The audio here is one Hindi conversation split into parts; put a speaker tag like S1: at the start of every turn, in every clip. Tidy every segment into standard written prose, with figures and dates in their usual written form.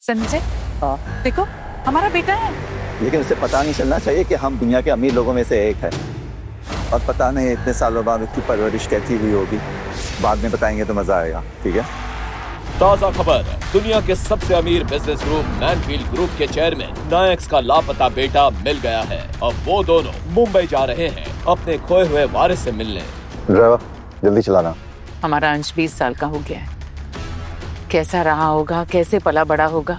S1: संजय,
S2: हाँ,
S1: देखो हमारा बेटा है।
S2: लेकिन उसे पता नहीं चलना चाहिए कि हम दुनिया के अमीर लोगों में से एक है। और पता नहीं इतने सालों बाद उसकी परवरिश कैसी हुई होगी, बाद में बताएंगे तो मजा आएगा। ठीक है।
S3: ताजा खबर, दुनिया के सबसे अमीर बिजनेस ग्रुप मैनफील्ड ग्रुप के चेयरमैन नायक का लापता बेटा मिल गया है। अब वो दोनों मुंबई जा रहे हैं अपने खोए हुए वारिस से मिलने।
S2: ड्राइवर जल्दी चलाना।
S1: हमारा अंश 20 साल का हो गया है। कैसा रहा होगा, कैसे पला बड़ा होगा,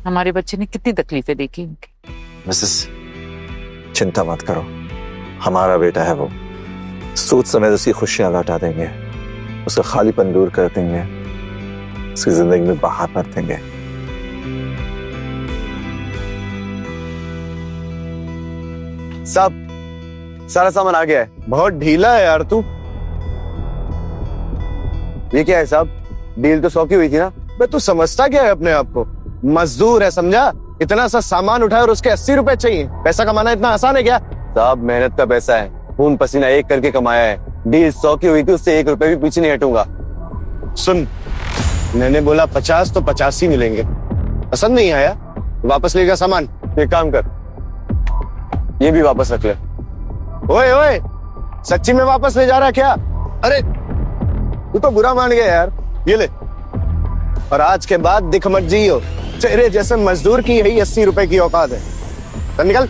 S1: हमारे बच्चे ने कितनी तकलीफें देखी उनकी।
S2: मिसेस, चिंता मत करो, हमारा बेटा है वो। सोच समेत उसकी खुशियां लौटा देंगे, उसका खालीपन दूर कर देंगे, उसकी जिंदगी में बाहर भर देंगे।
S4: सब सारा सामान आ गया है। बहुत ढीला है यार तू। ये क्या है साहब? डील तो 100 की हुई थी ना? बे तू समझता क्या है अपने आप को? मजदूर है, समझा? इतना सा सामान उठाया और उसके 80 रुपए चाहिए। पैसा कमाना इतना आसान है क्या? साहब मेहनत का पैसा है, खून पसीना एक करके कमाया है। डील 100 की हुई थी, उससे 1 रुपए भी पीछे नहीं हटूंगा। सुन, मैंने बोला 50 तो 50 ही मिलेंगे। पसंद नहीं आया वापस ले जा सामान। एक काम कर, ये भी वापस रख ले। ओए ओए, सच्ची में वापस ले जा रहा है क्या? अरे तू तो बुरा मान गया यार। ये ले, और आज के बाद दिख मत जियो। तेरे जैसे मजदूर की यही 80 रुपए की औकात है। चल निकल।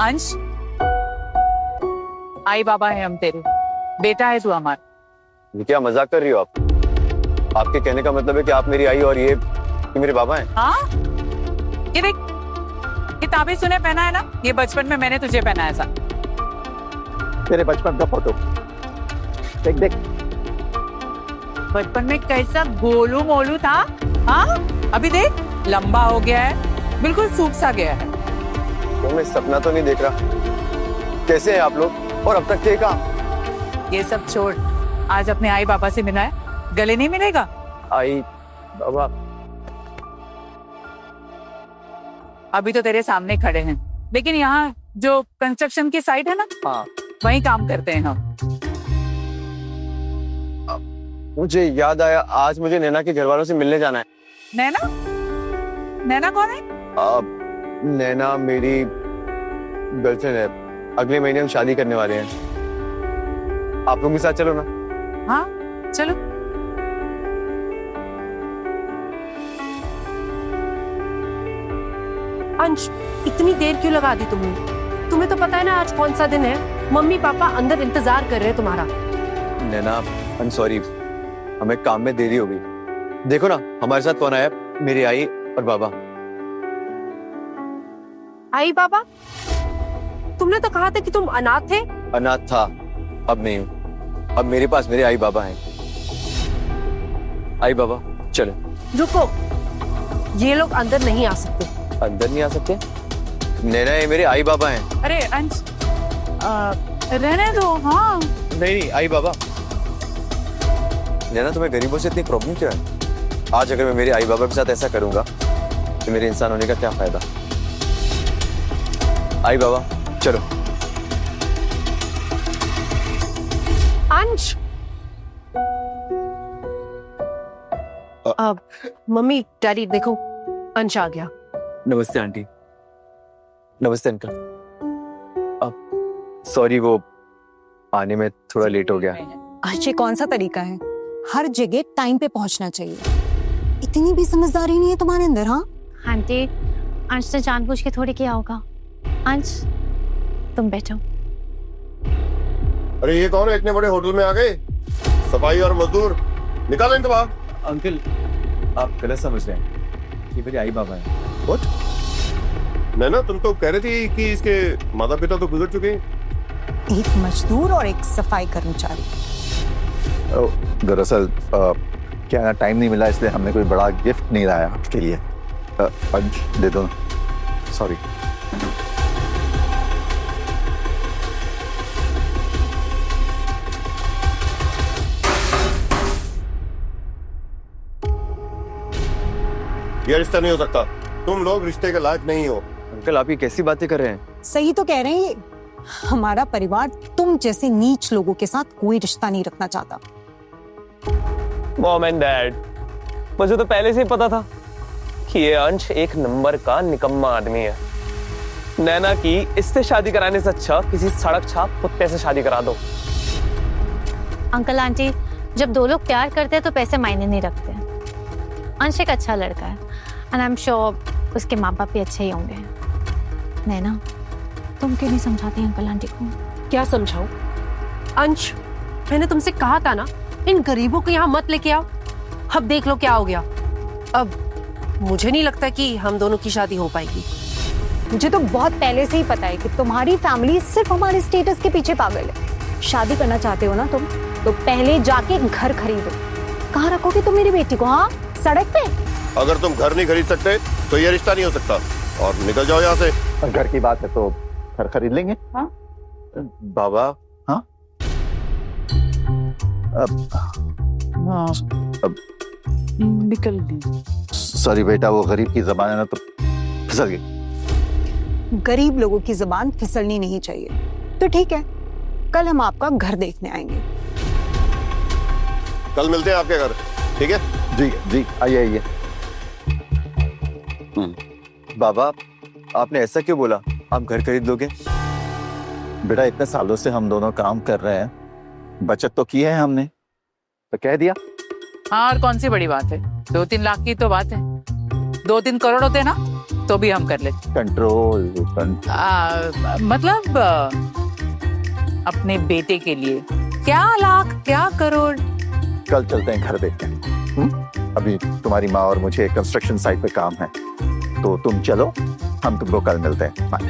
S1: अंश, आई बाबा है हम तेरे, बेटा है तू हमारा।
S4: ये क्या मजाक कर रही हो आप? आपके कहने का मतलब है कि आप मेरी आई और ये मेरे बाबा हैं?
S1: हाँ, ये देख, किताबें सुने पहना है ना, ये बचपन में मैंने तुझे पहना है ऐसा।
S2: तेरे बचपन का फोटो देख देख।
S1: बचपन में कैसा गोलू मोलू था, हाँ? अभी देख, लंबा हो गया है, बिल्कुल सूख सा गया है।
S4: तो मैं सपना तो नहीं देख रहा। कैसे हैं आप लोग? और अब तक थे कहाँ?
S1: ये सब छोड़, आज अपने आई बाबा से मिला है, गले नहीं मिलेगा?
S4: आई बाबा
S1: अभी तो तेरे सामने खड़े हैं, लेकिन यहाँ जो कंस्ट्रक्शन की साइट है ना,
S4: हाँ,
S1: वहीं काम करते हैं हम।
S4: मुझे याद आया, आज मुझे नैना के घर वालों से मिलने जाना है।
S1: नैना? नैना कौन है?
S4: नैना मेरी गर्लफ्रेंड है। अगले महीने हम शादी करने वाले हैं। आप लोग के साथ चलो ना।
S1: हाँ चलो।
S5: अंश, इतनी देर क्यों लगा दी तुमने? तुम्हें तो पता है ना आज कौन सा दिन है। मम्मी पापा अंदर इंतजार कर रहे हैं तुम्हारा।
S4: नैना आई एम सॉरी, हमें काम में देरी हो गई। देखो ना हमारे साथ कौन आया, मेरी आई और बाबा।
S5: आई बाबा? तुमने तो कहा था कि तुम अनाथ थे।
S4: अनाथ था, अब नहीं हूँ। अब मेरे पास मेरे आई बाबा हैं। आई बाबा चलो।
S5: रुको, ये लोग अंदर नहीं आ सकते।
S4: अंदर नहीं आ सकते? नैना ये मेरे आई बाबा हैं।
S1: अरे अंश, रहने दो। हाँ
S4: नहीं नहीं आई बाबा। नैना तुम्हें गरीबों से इतनी प्रॉब्लम क्यों है? आज अगर मैं मेरे आई बाबा के साथ ऐसा करूंगा तो मेरे इंसान होने का क्या फायदा? आई बाबा चलो।
S5: अंश, अब मम्मी डैडी देखो, अंश आ गया।
S4: नमस्ते आंटी। नमस्ते अंकल। अब सॉरी, वो आने में थोड़ा लेट हो गया।
S6: आज ये कौन सा तरीका है? हर जगह टाइम पे पहुंचना चाहिए। इतनी भी समझदारी नहीं है तुम्हारे अंदर। हाँ
S7: आंटी, अंश ने जानबूझ के थोड़ी किया होगा। अंश तुम बैठो।
S8: अरे ये कौन है? इतने बड़े होटल में आ गए। सफाई और मजदूर निकालो इनको बाहर।
S4: अंकल आप गलत समझ रहे हैं, ये मेरे आई बाबा हैं।
S8: What? नैना तुम तो कह रही थी कि इसके माता पिता तो गुजर चुके हैं।
S6: एक मजदूर और एक सफाई कर्मचारी।
S2: दरअसल क्या ना, टाइम नहीं मिला इसलिए हमने कोई बड़ा गिफ्ट नहीं लाया आपके लिए। अंश दे दो, सॉरी।
S8: ये रिश्ता नहीं हो सकता। तुम लोग रिश्ते के लायक नहीं हो।
S4: अंकल आप ये कैसी बातें कर रहे हैं?
S6: सही तो कह रहे हैं ये। हमारा परिवार तुम जैसे नीच लोगों के साथ कोई रिश्ता नहीं रखना चाहता।
S9: मॉम एंड डैड, मुझे तो पहले से ही पता था कि ये अंश एक नंबर का निकम्मा आदमी है। नैना की इससे शादी कराने से अच्छा किसी सड़क छाप कुत्ते से शादी करा दो।
S7: अंकल आंटी, जब दो लोग प्यार करते हैं तो पैसे मायने नहीं रखते। अंश एक अच्छा लड़का है एंड आई एम श्योर उसके माँ बाप भी अच्छे ही होंगे। नैना, तुम क्यों नहीं समझाती अंकल आंटी को?
S5: क्या समझाऊं? अंश, मैंने तुमसे कहा था ना, इन गरीबों को यहाँ मत लेके आओ। अब देख लो क्या हो गया। अब मुझे नहीं लगता कि हम दोनों की शादी हो पाएगी।
S6: मुझे तो बहुत पहले से ही पता है कि तुम्हारी फैमिली सिर्फ हमारे स्टेटस के पीछे पागल है। शादी करना चाहते हो ना तुम, तो पहले जाके घर खरीदो। कहाँ रखोगे तुम मेरी बेटी को? हाँ, सड़क पे?
S8: अगर तुम घर नहीं खरीद सकते तो ये रिश्ता नहीं हो सकता और निकल जाओ यहाँ से।
S2: घर की बात है तो घर खरीद लेंगे।
S1: हाँ?
S2: बाबा, हाँ?
S1: निकल ली।
S2: सॉरी बेटा, वो गरीब की जबान है ना तो फिसल गई।
S6: गरीब लोगों की जुबान फिसलनी नहीं चाहिए। तो ठीक है, कल हम आपका घर देखने आएंगे।
S8: कल मिलते हैं आपके घर, ठीक है?
S2: जी जी, आइए आइए। बाबा, आपने ऐसा क्यों बोला? आप घर खरीद लोगे? बेटा, इतने सालों से हम दोनों काम कर रहे हैं, बचत तो की है हमने, तो कह दिया।
S1: हाँ, और कौन सी बड़ी बात है? 2-3 लाख की तो बात है। 2-3 करोड़ होते ना तो भी हम कर लेते।
S2: कंट्रोल
S1: मतलब अपने बेटे के लिए क्या लाख क्या करोड़।
S2: कल चलते हैं घर देखते हैं। अभी तुम्हारी माँ और मुझे कंस्ट्रक्शन साइट पे काम है, तो तुम चलो, हम तुमको कल मिलते हैं। बाय।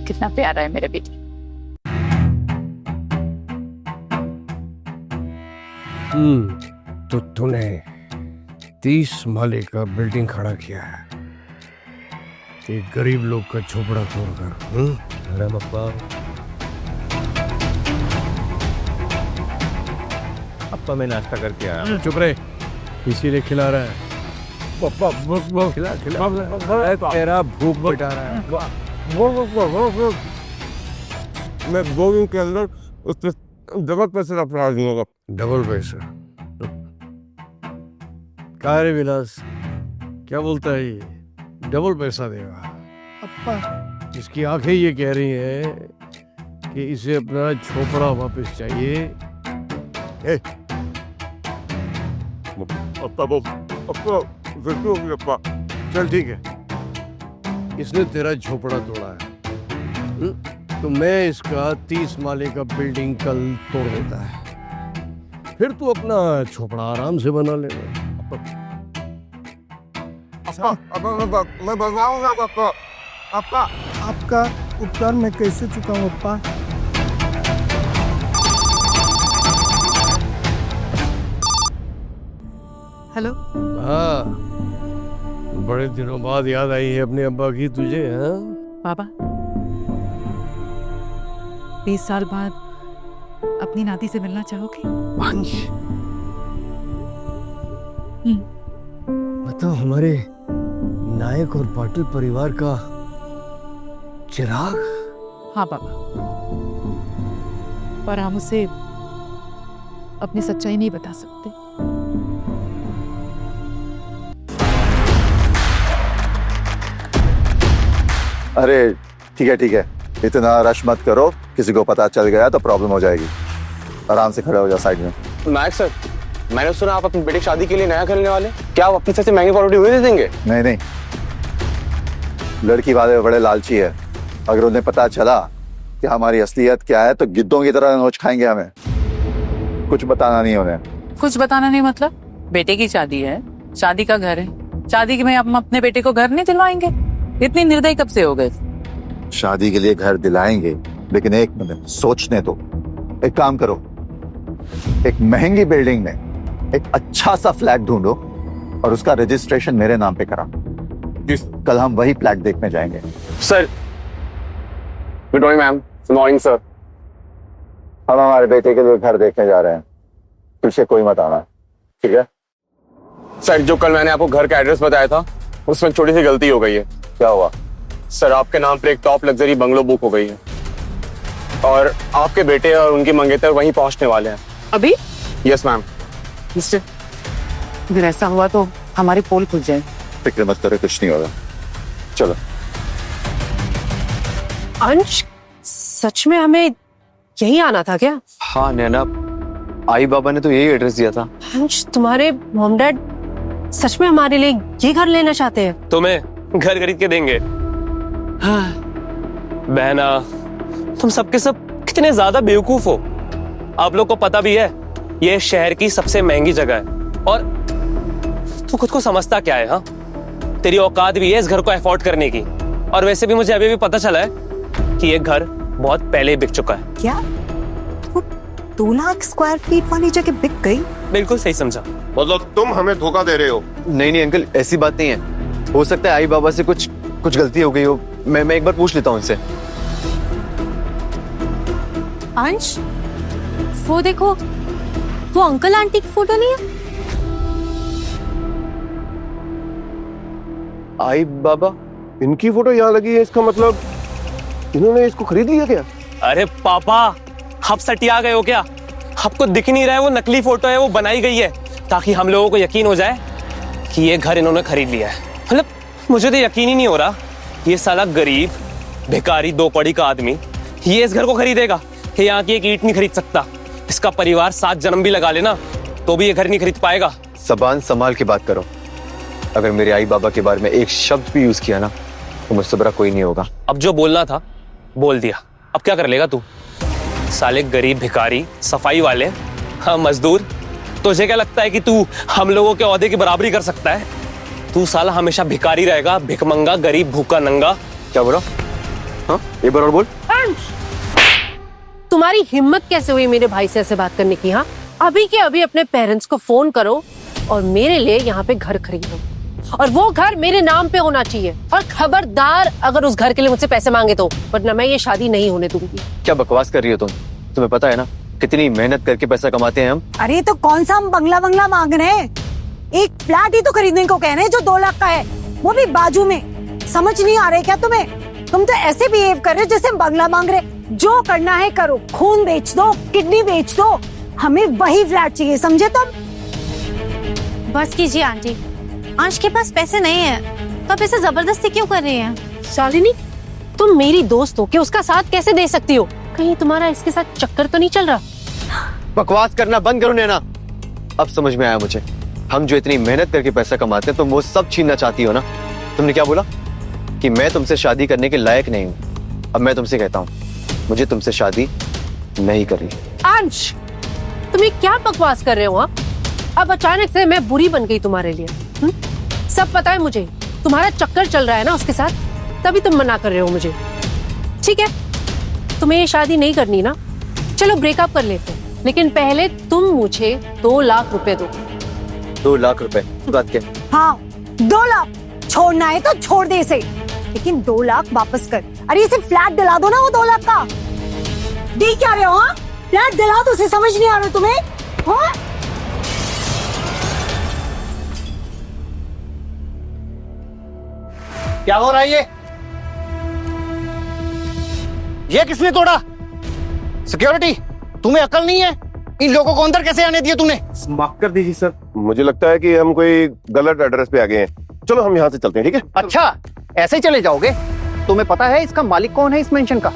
S1: कितना प्यारा है मेरा बेटा।
S10: तो तूने 30 माले का बिल्डिंग खड़ा किया है एक गरीब लोग का झोपड़ा तोड़कर। अरे पप्पा,
S8: अब मैं नाश्ता करके आया।
S10: चुप रहे, इसीलिए खिला रहा है। पप्पा खिला खिला, तेरा भूख मिटा रहा है।
S8: मैं 2 दिन के अंदर उससे डबल पैसे अपना दूंगा।
S10: डबल पैसा? क्या रे विलास, क्या बोलता है ये? डबल पैसा देगा? अप्पा, इसकी आंखें ये कह रही हैं कि इसे अपना झोपड़ा वापस चाहिए। चल ठीक है, इसने तेरा झोपड़ा तोड़ा है, तो मैं इसका 30 माले का बिल्डिंग कल तोड़ देता है, फिर तू अपना झोपड़ा आराम से बना लेना।
S8: मैं बताऊंगा पापा। पापा,
S10: आपका उपकार मैं कैसे चुकाऊं अप्पा?
S5: हेलो।
S10: हाँ, बड़े दिनों बाद याद आई है अपने अब्बा की तुझे? हाँ
S1: बाबा, 20 साल बाद अपनी नाती से मिलना चाहोगे?
S10: अंश, मतलब हमारे नायक और पाटिल परिवार का चिराग?
S1: हाँ बाबा, पर हम उसे अपनी सच्चाई नहीं बता सकते।
S2: अरे ठीक है, इतना रश मत करो, किसी को पता चल गया तो प्रॉब्लम हो जाएगी। आराम से खड़े हो जाओ साइड में।
S9: नायक सर, मैंने सुना आप अपनी बेटी की शादी के लिए नया करने वाले, क्या आप अपने से महंगी प्रॉपर्टी हुई दे देंगे?
S2: नहीं, लड़की वाले बड़े लालची है। अगर उन्हें पता चला कि हमारी असलियत क्या है तो गिद्धों की तरह नोच खाएंगे हमें। कुछ बताना नहीं उन्हें।
S1: कुछ बताना नहीं मतलब? बेटे की शादी है, शादी का घर है, शादी में हम अपने बेटे को घर नहीं दिलवाएंगे? इतनी निर्दयी कब से हो गए?
S2: शादी के लिए घर दिलाएंगे, लेकिन एक मिनट सोचने दो। एक काम करो, एक महंगी बिल्डिंग में एक अच्छा सा फ्लैट ढूंढो और उसका रजिस्ट्रेशन मेरे नाम पे करा। कल हम वही फ्लैट देखने जाएंगे।
S9: Sir, good morning ma'am. Good morning sir.
S2: हम हमारे बेटे के लिए घर देखने जा रहे हैं, पीछे कोई मत आना, ठीक है?
S9: सर, जो कल मैंने आपको घर का एड्रेस बताया था उसमें छोटी सी गलती हो गई है।
S2: क्या हुआ?
S4: सर आपके नाम पर एक टॉप लग्जरी बंगलो बुक हो गई है और आपके बेटे और उनके मंगेतर वहीं पहुंचने वाले हैं।
S1: अभी?
S4: Yes ma'am.
S1: मिस्टर, अगर ऐसा हुआ तो हमारी पोल खुल जाए।
S2: फिक्र मत करो, कुछ नहीं होगा। चलो।
S5: अंश, सच में हमें यहीं आना था क्या?
S4: हाँ नैना, आई बाबा ने तो यही एड्रेस दिया था।
S5: अंश, तुम्हारे मॉम डैड सच में हमारे लिए ये घर लेना चाहते हैं?
S9: तुम्हें घर खरीद के देंगे। हाँ। बहना, तुम सबके सब कितने ज्यादा बेवकूफ हो। आप लोग को पता भी है ये शहर की सबसे महंगी जगह है और तू खुद को समझता क्या है? हाँ, तेरी औकात भी है इस घर को अफोर्ड करने की। और वैसे भी मुझे अभी भी पता चला है कि ये घर बहुत पहले ही बिक चुका है।
S6: क्या वो 2 लाख स्क्वायर फीट वाली जगह बिक गई?
S9: बिल्कुल सही समझा।
S8: मतलब तुम हमें धोखा दे रहे हो?
S4: नहीं अंकल, ऐसी बात नहीं है। हो सकता है आई बाबा से कुछ गलती हो गई हो। मैं एक बार पूछ लेता हूँ उनसे।
S5: अंश, वो देखो, वो अंकल आंटी की फोटो नहीं है?
S4: आई बाबा?
S8: इनकी फोटो यहाँ लगी है, इसका मतलब इन्होंने इसको खरीद लिया क्या?
S9: अरे पापा, आप सटिया गए हो क्या? आपको दिख नहीं रहा है वो नकली फोटो है, वो बनाई गई है ताकि हम लोगों को यकीन हो जाए कि ये घर इन्होंने खरीद लिया है। मतलब मुझे तो यकीन ही नहीं हो रहा ये साला गरीब भिखारी 2 कौड़ी का आदमी ये इस घर को खरीदेगा। ये यहाँ की एक ईंट नहीं खरीद सकता। इसका परिवार 7 जन्म भी लगा लेना तो भी ये घर नहीं खरीद पाएगा।
S4: जबान संभाल के बात करो। अगर मेरे आई बाबा के बारे में एक शब्द भी यूज किया ना तो मुझसे बड़ा कोई नहीं होगा।
S9: अब जो बोलना था बोल दिया, अब क्या कर लेगा तू? साले गरीब भिखारी, सफाई वाले, हाँ मजदूर, तुझे क्या लगता है कि तू हम लोगों के ओहदे की बराबरी कर सकता है? तू साला हमेशा भिखारी रहेगा, भिखमंगा, गरीब, भूखा, नंगा।
S4: क्या बोला? हाँ, एक बार और बोल।
S5: तुम्हारी हिम्मत कैसे हुई मेरे भाई से ऐसे बात करने की? हाँ, अभी के अभी अपने पेरेंट्स को फोन करो और मेरे लिए यहाँ पे घर खरीदो और वो घर मेरे नाम पे होना चाहिए। और खबरदार अगर उस घर के लिए मुझसे पैसे मांगे तो, वरना मैं ये शादी नहीं होने दूंगी।
S4: क्या बकवास कर रही हो तुम? तुम्हें पता है ना कितनी मेहनत करके पैसा कमाते हैं हम।
S6: अरे तो कौन सा हम बंगला मांग रहे हैं? एक फ्लैट ही तो खरीदने को कह रहे हैं जो 2 लाख का है, वो भी बाजू में। समझ नहीं आ रहा है क्या तुम्हें? तुम तो ऐसे बिहेव कर रहे हो जैसे बंगला मांग रहे। जो करना है करो, खून बेच दो, किडनी बेच दो, हमें वही फ्लैट चाहिए, समझे तुम?
S7: बस कीजिए आंटी, अंश के पास पैसे नहीं है तो आप इसे जबरदस्ती क्यों कर रही हैं?
S5: शालिनी, तुम मेरी दोस्त हो कि उसका साथ कैसे दे सकती हो? कहीं तुम्हारा इसके साथ चक्कर तो नहीं चल रहा?
S4: बकवास करना बंद करो नैना। अब समझ में आया मुझे, हम जो इतनी मेहनत करके पैसा कमाते हैं तुम वो सब छीनना चाहती हो ना। तुमने क्या बोला कि मैं तुमसे शादी करने के लायक नहीं हूँ। अब मैं तुमसे कहता हूँ, मुझे तुमसे शादी नहीं करनी।
S5: अंश, तुम ये क्या बकवास कर रहे हो? हाँ, अब अचानक से मैं बुरी बन गई तुम्हारे लिए? सब पता है मुझे, तुम्हारा चक्कर चल रहा है ना उसके साथ, तभी तुम मना कर रहे हो मुझे। ठीक है, तुम्हें ये शादी नहीं करनी ना, चलो ब्रेकअप कर लेते हैं, लेकिन पहले तुम मुझे 2 लाख रुपए दो।
S4: 2 लाख रुपए? बात क्या?
S6: हाँ, 2 लाख। छोड़ना है तो छोड़ दे इसे, लेकिन 2 लाख वापस कर। अरे इसे फ्लैट दिला दो ना, वो 2 लाख का। दी क्या रहे हो? हाँ, फ्लैट दिला दो, उसे समझ नहीं आ रहा तुम्हें? हाँ?
S10: क्या हो रहा है ये किसने तोड़ा? सिक्योरिटी, तुम्हें अकल नहीं है? इन लोगों को अंदर कैसे आने दिया तूने?
S8: माफ कर दीजिए सर, मुझे लगता है कि हम कोई गलत एड्रेस पे आ गए हैं। चलो हम यहाँ से चलते हैं, ठीक है?
S10: अच्छा, ऐसे ही चले जाओगे? तुम्हें पता है इसका मालिक कौन है इस मेंशन का?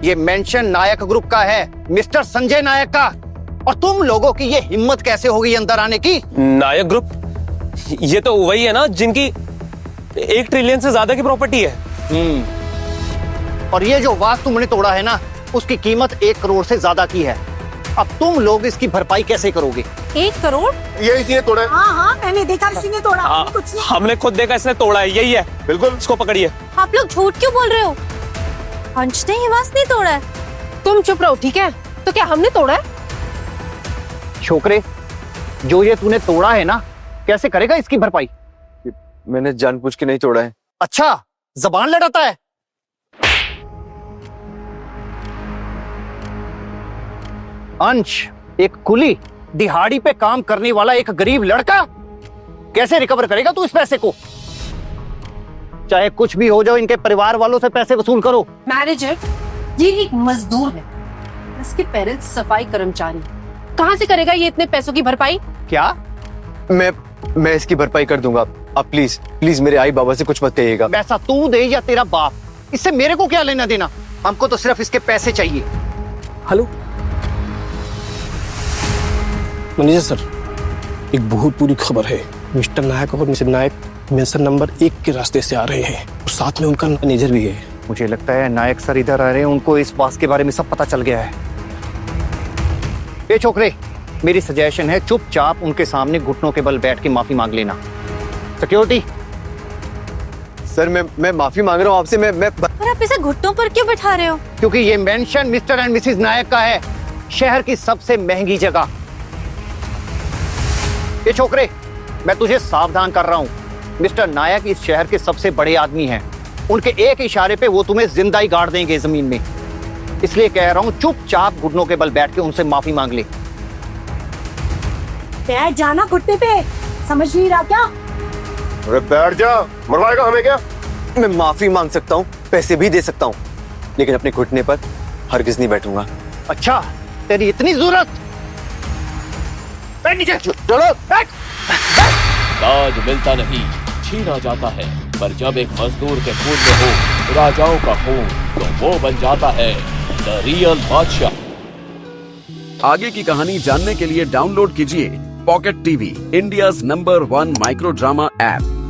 S10: ये मेंशन नायक ग्रुप का है, मिस्टर संजय नायक का। और तुम लोगों की ये हिम्मत कैसे हो गई अंदर आने की?
S9: नायक ग्रुप? ये तो वही है ना जिनकी 1 ट्रिलियन से ज्यादा की प्रॉपर्टी है।
S10: और ये जो वास तुमने तोड़ा है ना, उसकी कीमत 1 करोड़ से ज्यादा की है। अब तुम लोग इसकी भरपाई कैसे करोगे?
S5: 1 करोड़?
S8: ये इसी ने तोड़ा है।
S6: हाँ हाँ, मैंने देखा इसी ने तोड़ा।
S9: हाँ,
S6: कुछ नहीं।
S9: हमने खुद देखा इसने तोड़ा है, यही है।
S8: बिल्कुल,
S9: इसको पकड़िए।
S7: आप लोग झूठ क्यों बोल रहे हो? अंश ने ये वास नहीं तोड़ा है।
S5: तुम चुप रहो, ठीक है? तो क्या हमने तोड़ा है?
S10: छोकरे, जो ये तूने तोड़ा है ना, कैसे करेगा इसकी भरपाई?
S4: मैंने जानबूझ के नहीं तोड़ा है।
S10: अच्छा, जबान लड़ाता है। अंश एक कुली, दिहाड़ी पे काम करने वाला एक गरीब लड़का, कैसे रिकवर करेगा तू इस पैसे को?
S11: चाहे कुछ भी हो जाओ, इनके परिवार वालों से पैसे वसूल करो।
S5: मैनेजर, ये एक मजदूर है, इसके पेरेंट्स सफाई कर्मचारी, कहाँ से करेगा ये इतने पैसों की भरपाई?
S4: क्या? मैं इसकी भरपाई कर दूंगा। आप प्लीज प्लीज मेरे आई बाबा से कुछ मत कहिएगा।
S11: पैसा तू दे या तेरा बाप, इससे मेरे को क्या लेना देना? हमको तो सिर्फ इसके पैसे चाहिए।
S12: हेलो मैनेजर सर, एक बहुत बुरी खबर है। मिस्टर नायक और मिसेस नायक मेंशन नंबर 1 के रास्ते से आ रहे हैं, साथ में उनका मैनेजर भी है।
S11: मुझे लगता है नायक सर इधर आ रहे हैं, उनको इस बात के बारे में सब पता चल गया है। ये छोकरे, मेरी सजेशन है चुपचाप उनके सामने घुटनों के बल बैठ के माफी मांग लेना। सिक्योरिटी।
S4: सर मैं माफी मांग रहा हूँ आपसे। मैं
S7: पर आप इसे घुटनों पर क्यों बैठा रहे हो?
S11: क्योंकि ये मेंशन मिस्टर एंड मिसेस नायक का है, शहर की सबसे महंगी जगह। ये छोकरे, मैं तुझे सावधान कर रहा हूँ, मिस्टर नायक इस शहर के सबसे बड़े आदमी हैं। उनके एक इशारे पे वो तुम्हें जिंदा ही गाड़ देंगे जमीन में। इसलिए कह रहा हूँ चुपचाप घुटनों के बल बैठ के उनसे माफी मांग ले।
S6: बैठ जाना घुटने पे, समझ नहीं रहा क्या?
S8: अरे बैठ जा, मरवाएगा हमें क्या?
S4: मैं माफी मांग सकता हूँ, पैसे भी दे सकता हूँ, लेकिन अपने घुटने पर हरगिज नहीं बैठूंगा।
S11: अच्छा, तेरी इतनी जरूरत? बैठ नीचे, चलो बैठ।
S3: ताज मिलता नहीं, छीना जाता है, पर जब एक मजदूर के खून में हो राजाओं का खून, तो वो बन जाता है द रियल बादशाह।
S13: आगे की कहानी जानने के लिए डाउनलोड कीजिए pocket TV, India's number 1 micro drama app.